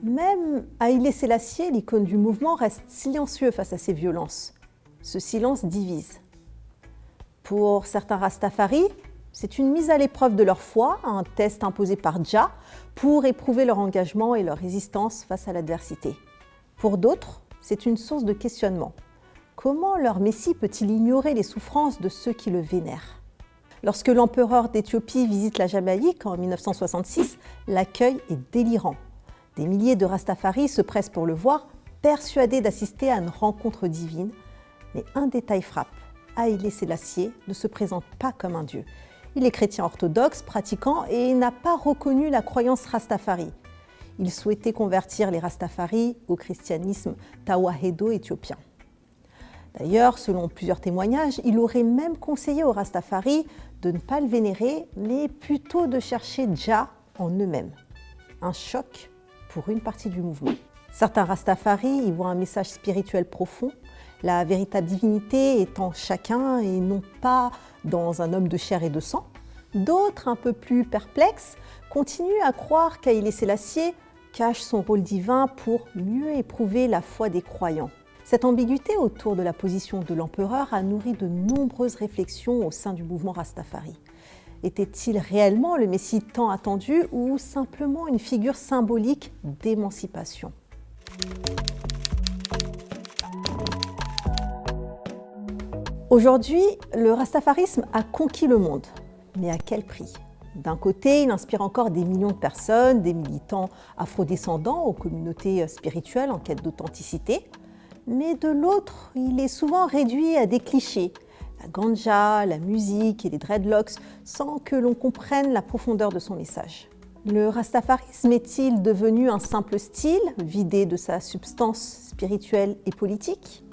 Même Haïlé Sélassié, l'icône du mouvement, reste silencieux face à ces violences. Ce silence divise. Pour certains Rastafari, c'est une mise à l'épreuve de leur foi, un test imposé par Jah pour éprouver leur engagement et leur résistance face à l'adversité. Pour d'autres, c'est une source de questionnement. Comment leur Messie peut-il ignorer les souffrances de ceux qui le vénèrent? Lorsque l'empereur d'Éthiopie visite la Jamaïque en 1966, l'accueil est délirant. Des milliers de Rastafaris se pressent pour le voir, persuadés d'assister à une rencontre divine. Mais un détail frappe, Haïlé Sélassié ne se présente pas comme un dieu. Il est chrétien orthodoxe, pratiquant et n'a pas reconnu la croyance Rastafari. Il souhaitait convertir les Rastafari au christianisme tawahédo éthiopien. D'ailleurs, selon plusieurs témoignages, il aurait même conseillé aux Rastafari de ne pas le vénérer, mais plutôt de chercher Jah en eux-mêmes. Un choc pour une partie du mouvement. Certains Rastafari y voient un message spirituel profond, la véritable divinité est en chacun et non pas dans un homme de chair et de sang. D'autres, un peu plus perplexes, continuent à croire qu'Haïlé Sélassié cache son rôle divin pour mieux éprouver la foi des croyants. Cette ambiguïté autour de la position de l'empereur a nourri de nombreuses réflexions au sein du mouvement Rastafari. Était-il réellement le Messie tant attendu ou simplement une figure symbolique d'émancipation? Aujourd'hui, le rastafarisme a conquis le monde. Mais à quel prix? D'un côté, il inspire encore des millions de personnes, des militants afrodescendants aux communautés spirituelles en quête d'authenticité. Mais de l'autre, il est souvent réduit à des clichés. La ganja, la musique et les dreadlocks, sans que l'on comprenne la profondeur de son message. Le rastafarisme est-il devenu un simple style, vidé de sa substance spirituelle et politique?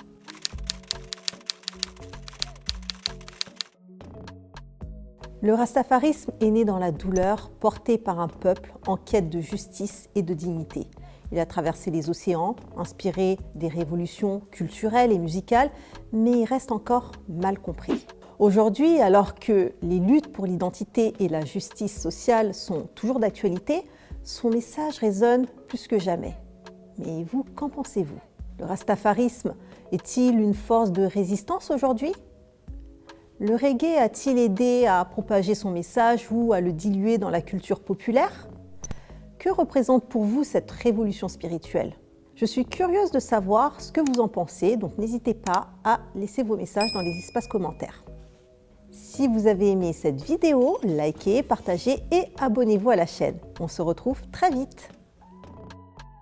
Le rastafarisme est né dans la douleur, porté par un peuple en quête de justice et de dignité. Il a traversé les océans, inspiré des révolutions culturelles et musicales, mais il reste encore mal compris. Aujourd'hui, alors que les luttes pour l'identité et la justice sociale sont toujours d'actualité, son message résonne plus que jamais. Mais vous, qu'en pensez-vous? Le rastafarisme est-il une force de résistance aujourd'hui? Le reggae a-t-il aidé à propager son message ou à le diluer dans la culture populaire? Que représente pour vous cette révolution spirituelle? Je suis curieuse de savoir ce que vous en pensez, donc n'hésitez pas à laisser vos messages dans les espaces commentaires. Si vous avez aimé cette vidéo, likez, partagez et abonnez-vous à la chaîne. On se retrouve très vite.